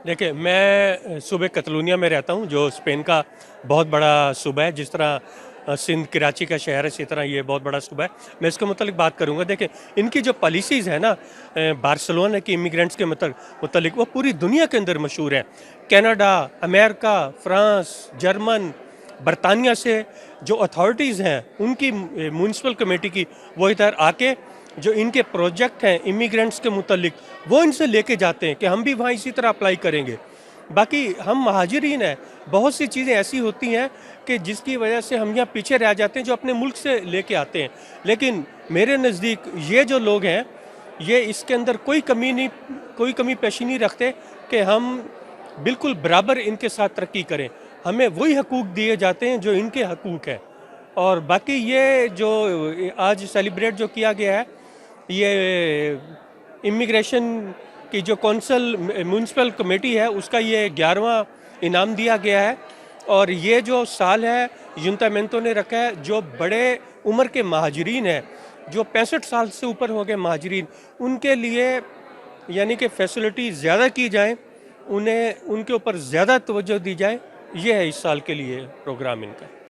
देखिए, मैं सूबे कतलूनिया में रहता हूँ, जो स्पेन का बहुत बड़ा सूबा है। जिस तरह सिंध कराची का शहर है, इसी तरह ये बहुत बड़ा सूबा है। मैं इसके मुतालिक बात करूँगा। देखिए, इनकी जो पॉलिसीज़ है ना, बार्सिलोना के इमिग्रेंट्स के मुतालिक वो पूरी दुनिया के अंदर मशहूर है। कनाडा, अमेरिका, फ्रांस, जर्मन, बरतानिया से जो अथॉरिटीज़ हैं, उनकी म्यूनसिपल कमेटी की, वो इधर आके जो इनके प्रोजेक्ट हैं इमिग्रेंट्स के मुतालिक, वो इनसे लेके जाते हैं कि हम भी वहाँ इसी तरह अप्लाई करेंगे। बाकी हम महाजिरीन हैं, बहुत सी चीज़ें ऐसी होती हैं कि जिसकी वजह से हम यहाँ पीछे रह जाते हैं, जो अपने मुल्क से लेके आते हैं। लेकिन मेरे नज़दीक ये जो लोग हैं, ये इसके अंदर कोई कमी पेशी नहीं रखते कि हम बिल्कुल बराबर इनके साथ तरक्की करें। हमें वही हकूक़ दिए जाते हैं जो इनके हकूक़ हैं। और बाकी ये जो आज सेलिब्रेट जो किया गया है, ये इमिग्रेशन की जो कौंसल म्यूनसिपल कमेटी है, उसका ये 11वां इनाम दिया गया है। और ये जो साल है, युंतामेंतो ने रखा है, जो बड़े उम्र के महाजिरीन हैं, जो 65 साल से ऊपर हो गए महाजिरीन, उनके लिए यानी कि फैसिलिटी ज़्यादा की जाए, उन्हें उनके ऊपर ज़्यादा तवज्जो दी जाए। ये है इस साल के लिए प्रोग्राम इनका।